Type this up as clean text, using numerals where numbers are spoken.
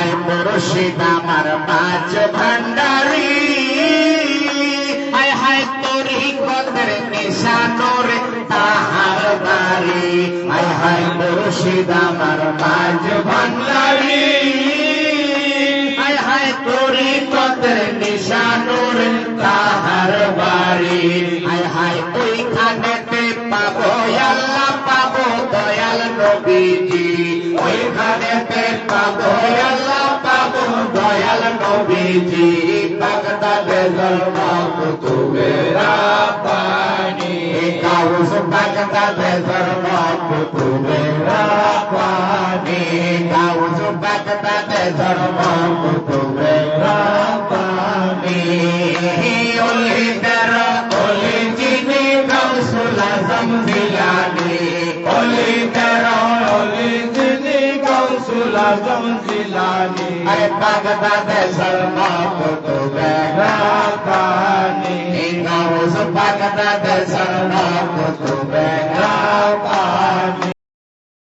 হায় মুর্শিদ আমার পাঁচ ভান্ডারি হায় হায় তরিকতের নিশানোর তাহার বাড়ি হায় হায় মুর্শিদ আমার পাঁচ ভান্ডারি হায় হায় তরিকতের নিশানোর তাহার বাড়ি হায় হায় ওইখানেতে পাবো আল্লাহ পাবো দয়াল নবীজি ওইখানেতে পাবো আল্লাহ পাবো দয়াল নবীজি বাগদাদে জন্ম কুতুবেরা পানি গাউস বাগদাদে জন্ম কুতুবেরা পানি গাউস বাগদাদে জন্ম কুতুবেরা পানি ওলি তেরা ওলি জিনি গাউসুল আজম জিলানী ওলি তেরা ওলি জিনি গাউসুল আজম জিলানী আরে বাগদাদে জন্ম কুতুবেরা পানি গাউস বাগদাদে জন্ম